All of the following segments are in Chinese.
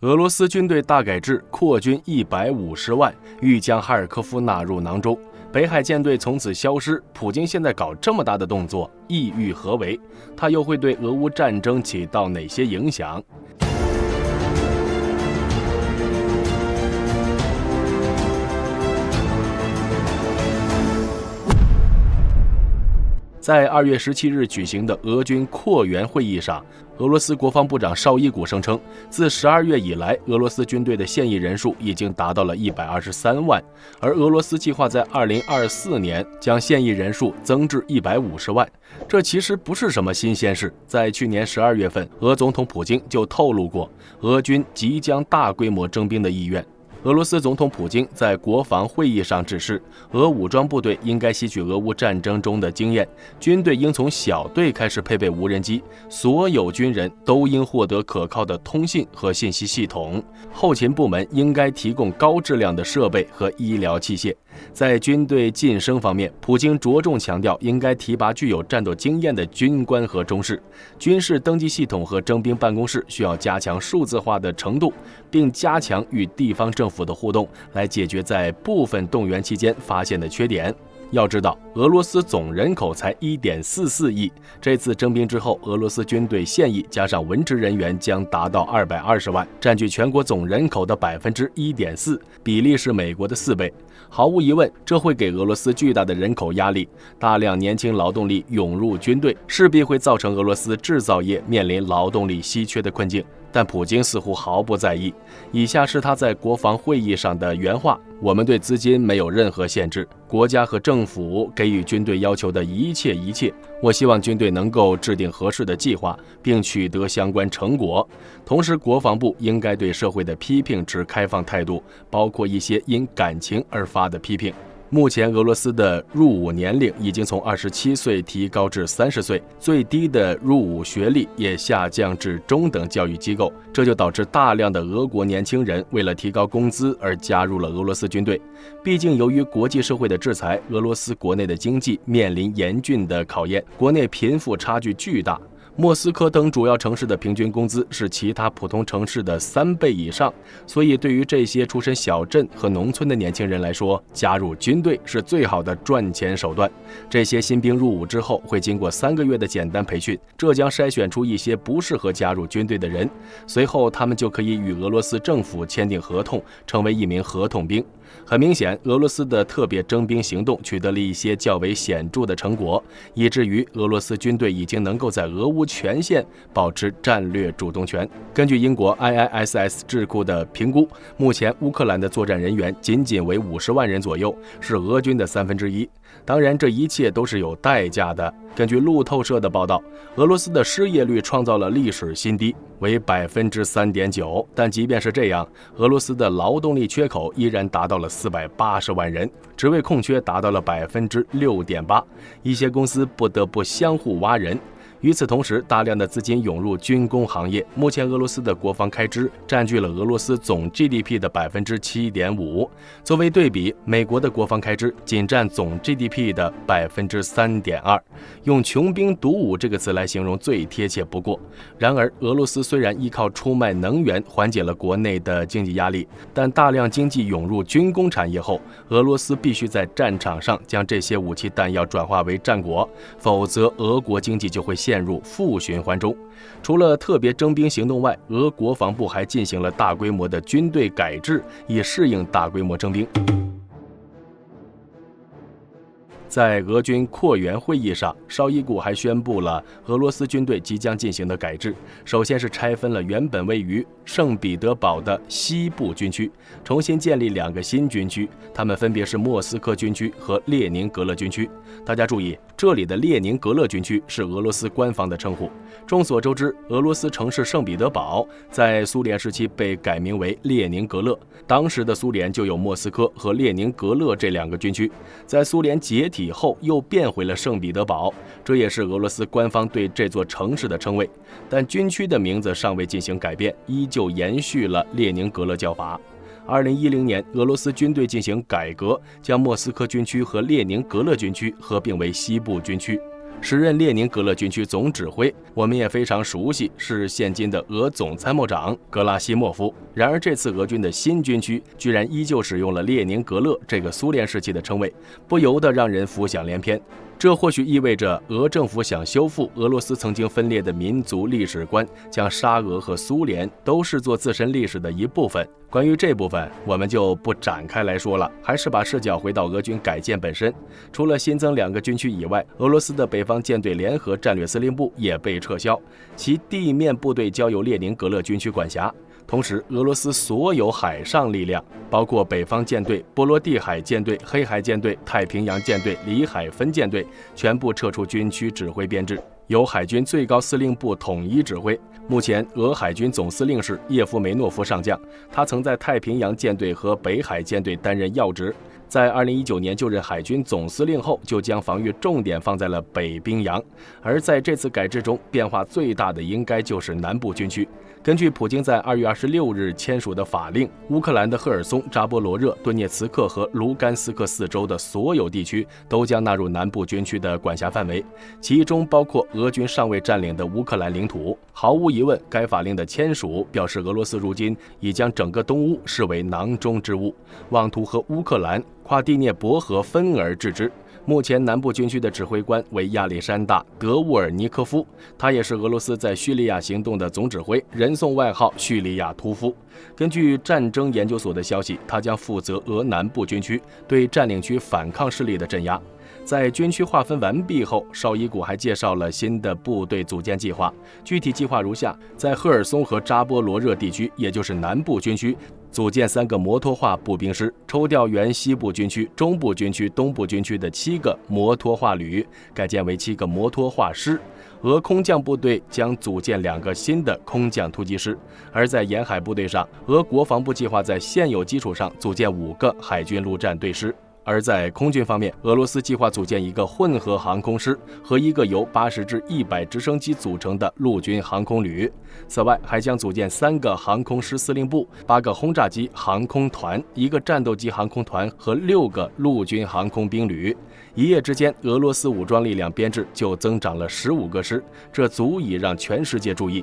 俄罗斯军队大改制，扩军150万，欲将哈尔科夫纳入囊中。北海舰队从此消失。普京现在搞这么大的动作，意欲何为？他又会对俄乌战争起到哪些影响？在2月17日举行的俄军扩员会议上，俄罗斯国防部长绍伊古声称，自12月以来，俄罗斯军队的现役人数已经达到了123万，而俄罗斯计划在2024年将现役人数增至150万。这其实不是什么新鲜事，在去年12月份，俄总统普京就透露过俄军即将大规模征兵的意愿。俄罗斯总统普京在国防会议上指示，俄武装部队应该吸取俄乌战争中的经验，军队应从小队开始配备无人机，所有军人都应获得可靠的通信和信息系统，后勤部门应该提供高质量的设备和医疗器械。在军队晋升方面，普京着重强调应该提拔具有战斗经验的军官和中士，军事登记系统和征兵办公室需要加强数字化的程度，并加强与地方政府的互动，来解决在部分动员期间发现的缺点。要知道，俄罗斯总人口才1.44亿，这次征兵之后，俄罗斯军队现役加上文职人员将达到220万，占据全国总人口的1.4%，比例是美国的4倍。毫无疑问，这会给俄罗斯巨大的人口压力，大量年轻劳动力涌入军队，势必会造成俄罗斯制造业面临劳动力稀缺的困境。但普京似乎毫不在意。以下是他在国防会议上的原话：我们对资金没有任何限制，国家和政府给予军队要求的一切，我希望军队能够制定合适的计划，并取得相关成果。同时，国防部应该对社会的批评持开放态度，包括一些因感情而发的批评。目前俄罗斯的入伍年龄已经从27岁提高至30岁，最低的入伍学历也下降至中等教育机构，这就导致大量的俄国年轻人为了提高工资而加入了俄罗斯军队。毕竟由于国际社会的制裁，俄罗斯国内的经济面临严峻的考验，国内贫富差距巨大。莫斯科等主要城市的平均工资是其他普通城市的3倍以上，所以对于这些出身小镇和农村的年轻人来说，加入军队是最好的赚钱手段。这些新兵入伍之后会经过3个月的简单培训，这将筛选出一些不适合加入军队的人，随后他们就可以与俄罗斯政府签订合同，成为一名合同兵。很明显，俄罗斯的特别征兵行动取得了一些较为显著的成果，以至于俄罗斯军队已经能够在俄乌全线保持战略主动权。根据英国 IISS 智库的评估，目前乌克兰的作战人员仅为50万人左右，是俄军的1/3。当然，这一切都是有代价的。根据路透社的报道，俄罗斯的失业率创造了历史新低，为3.9%。但即便是这样，俄罗斯的劳动力缺口依然达到了480万人，职位空缺达到了6.8%，一些公司不得不相互挖人。与此同时，大量的资金涌入军工行业。目前，俄罗斯的国防开支占据了俄罗斯总 GDP 的7.5%。作为对比，美国的国防开支仅占总 GDP 的3.2%。用穷兵黩武这个词来形容最贴切不过。然而，俄罗斯虽然依靠出卖能源缓解了国内的经济压力，但大量经济涌入军工产业后，俄罗斯必须在战场上将这些武器弹药转化为战果，否则俄国经济就会陷入负循环中。除了特别征兵行动外，俄国防部还进行了大规模的军队改制，以适应大规模征兵。在俄军扩员会议上，绍伊古还宣布了俄罗斯军队即将进行的改制。首先是拆分了原本位于圣彼得堡的西部军区，重新建立2个新军区，它们分别是莫斯科军区和列宁格勒军区。大家注意，这里的列宁格勒军区是俄罗斯官方的称呼。众所周知，俄罗斯城市圣彼得堡在苏联时期被改名为列宁格勒，当时的苏联就有莫斯科和列宁格勒这2个军区。在苏联解体后又变回了圣彼得堡，这也是俄罗斯官方对这座城市的称谓。但军区的名字尚未进行改变，依旧延续了列宁格勒叫法。2010年，俄罗斯军队进行改革，将莫斯科军区和列宁格勒军区合并为西部军区。时任列宁格勒军区总指挥，我们也非常熟悉，是现今的俄总参谋长格拉西莫夫。然而这次俄军的新军区居然依旧使用了列宁格勒这个苏联时期的称谓，不由得让人浮想联翩。这或许意味着俄政府想修复俄罗斯曾经分裂的民族历史观，将沙俄和苏联都视作自身历史的一部分。关于这部分，我们就不展开来说了，还是把视角回到俄军改建本身。除了新增2个军区以外，俄罗斯的北方舰队联合战略司令部也被撤销，其地面部队交由列宁格勒军区管辖。同时，俄罗斯所有海上力量，包括北方舰队、波罗的海舰队、黑海舰队、太平洋舰队、里海分舰队，全部撤出军区指挥编制，由海军最高司令部统一指挥。目前，俄海军总司令是叶夫梅诺夫上将，他曾在太平洋舰队和北海舰队担任要职。在2019年就任海军总司令后，就将防御重点放在了北冰洋。而在这次改制中，变化最大的应该就是南部军区。根据普京在2月26日签署的法令，乌克兰的赫尔松、扎波罗热、顿涅茨克和卢甘斯克四州的所有地区都将纳入南部军区的管辖范围，其中包括俄军尚未占领的乌克兰领土。毫无疑问，该法令的签署表示俄罗斯如今已将整个东乌视为囊中之物，妄图和乌克兰跨第聂伯河分而治之。目前南部军区的指挥官为亚历山大·德乌尔尼科夫，他也是俄罗斯在叙利亚行动的总指挥，人送外号叙利亚屠夫。根据战争研究所的消息，他将负责俄南部军区对占领区反抗势力的镇压。在军区划分完毕后，绍伊古还介绍了新的部队组建计划，具体计划如下：在赫尔松和扎波罗热地区，也就是南部军区，组建3个摩托化步兵师，抽调原西部军区、中部军区、东部军区的7个摩托化旅，改建为7个摩托化师。俄空降部队将组建2个新的空降突击师，而在沿海部队上，俄国防部计划在现有基础上组建5个海军陆战队师。而在空军方面，俄罗斯计划组建1个混合航空师和1个由80至100直升机组成的陆军航空旅。此外，还将组建3个航空师司令部、8个轰炸机航空团、1个战斗机航空团和6个陆军航空兵旅。一夜之间，俄罗斯武装力量编制就增长了15个师，这足以让全世界注意。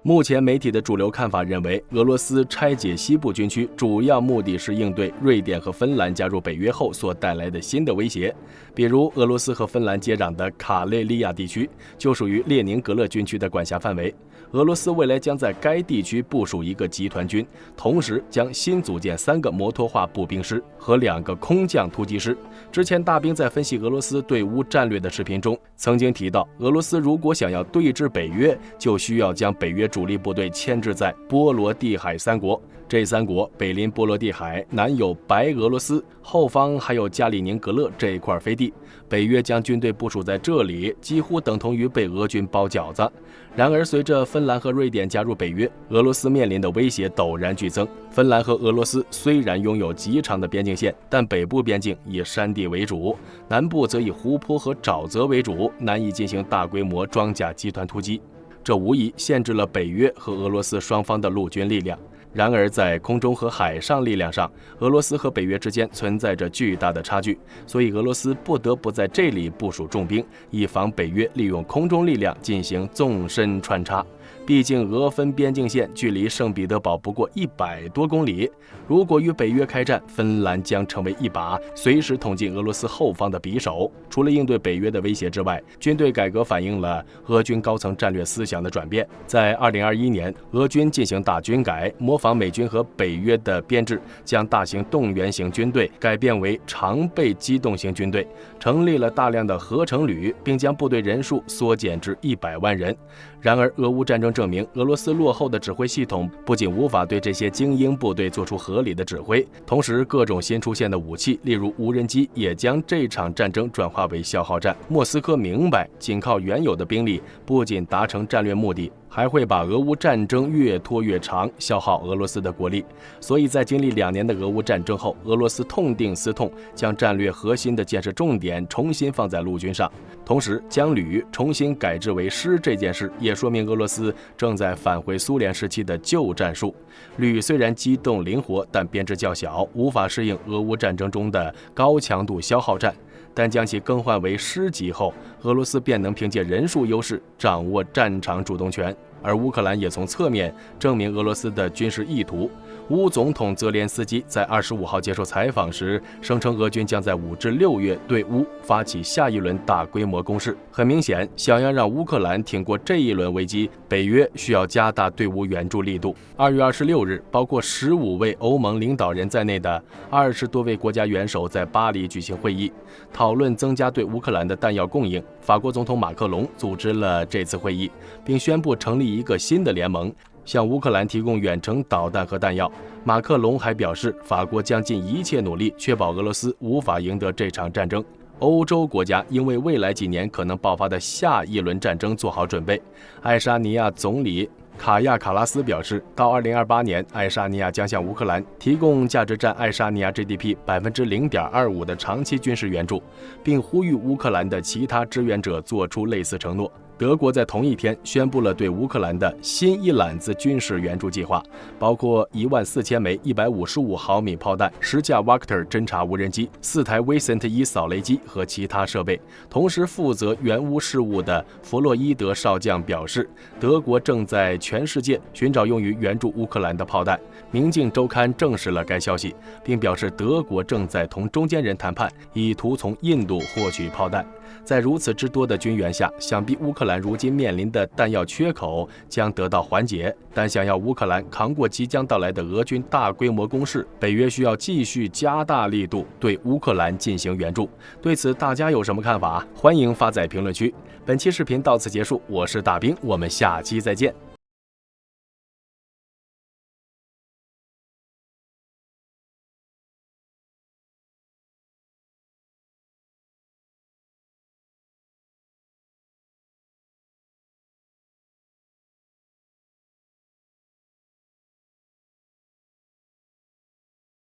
目前媒体的主流看法认为，俄罗斯拆解西部军区主要目的是应对瑞典和芬兰加入北约后所带来的新的威胁。比如，俄罗斯和芬兰接壤的卡累利亚地区就属于列宁格勒军区的管辖范围。俄罗斯未来将在该地区部署1个集团军，同时将新组建3个摩托化步兵师和2个空降突击师。之前大兵在分析俄罗斯对乌战略的视频中曾经提到，俄罗斯如果想要对峙北约，就需要将北约主力部队牵制在波罗的海3国。这3国北临波罗的海，南有白俄罗斯，后方还有加里宁格勒这一块飞地。北约将军队部署在这里，几乎等同于被俄军包饺子。然而，随着芬兰和瑞典加入北约，俄罗斯面临的威胁陡然剧增。芬兰和俄罗斯虽然拥有极长的边境线，但北部边境以山地为主，南部则以湖泊和沼泽为主，难以进行大规模装甲集团突击。这无疑限制了北约和俄罗斯双方的陆军力量。然而，在空中和海上力量上，俄罗斯和北约之间存在着巨大的差距，所以俄罗斯不得不在这里部署重兵，以防北约利用空中力量进行纵深穿插。毕竟俄芬边境线距离圣彼得堡不过100多公里，如果与北约开战，芬兰将成为一把随时捅进俄罗斯后方的匕首。除了应对北约的威胁之外，军队改革反映了俄军高层战略思想的转变。在2021年，俄军进行大军改，模仿美军和北约的编制，将大型动员型军队改变为常备机动型军队，成立了大量的合成旅，并将部队人数缩减至100万人。然而，俄乌战争证明，俄罗斯落后的指挥系统不仅无法对这些精英部队做出合理的指挥，同时各种新出现的武器，例如无人机，也将这场战争转化为消耗战。莫斯科明白，仅靠原有的兵力不仅达成战略目的，还会把俄乌战争越拖越长，消耗俄罗斯的国力。所以在经历2年的俄乌战争后，俄罗斯痛定思痛，将战略核心的建设重点重新放在陆军上，同时将旅重新改制为师这件事，也说明俄罗斯正在返回苏联时期的旧战术。旅虽然机动灵活，但编制较小，无法适应俄乌战争中的高强度消耗战。但将其更换为师级后，俄罗斯便能凭借人数优势掌握战场主动权，而乌克兰也从侧面证明俄罗斯的军事意图。乌总统泽连斯基在25号接受采访时声称，俄军将在5至6月对乌发起下一轮大规模攻势。很明显，想要让乌克兰挺过这一轮危机，北约需要加大对乌援助力度。2月26日，包括15位欧盟领导人在内的20多位国家元首在巴黎举行会议，讨论增加对乌克兰的弹药供应。法国总统马克龙组织了这次会议，并宣布成立一个新的联盟，向乌克兰提供远程导弹和弹药。马克龙还表示，法国将尽一切努力确保俄罗斯无法赢得这场战争。欧洲国家应为未来几年可能爆发的下一轮战争做好准备。爱沙尼亚总理卡亚卡拉斯表示，到2028年，爱沙尼亚将向乌克兰提供价值占爱沙尼亚 GDP 0.25%的长期军事援助，并呼吁乌克兰的其他支援者做出类似承诺。德国在同一天宣布了对乌克兰的新一揽子军事援助计划，包括14000枚155毫米炮弹、10架 Vector 侦察无人机、4台 Vicent-1扫雷机和其他设备。同时，负责援乌事务的弗洛伊德少将表示，德国正在全世界寻找用于援助乌克兰的炮弹。明镜周刊证实了该消息，并表示德国正在同中间人谈判，以图从印度获取炮弹。在如此之多的军援下，想必乌克兰如今面临的弹药缺口将得到缓解。但想要乌克兰扛过即将到来的俄军大规模攻势，北约需要继续加大力度对乌克兰进行援助。对此，大家有什么看法？欢迎发在评论区。本期视频到此结束，我是大兵，我们下期再见。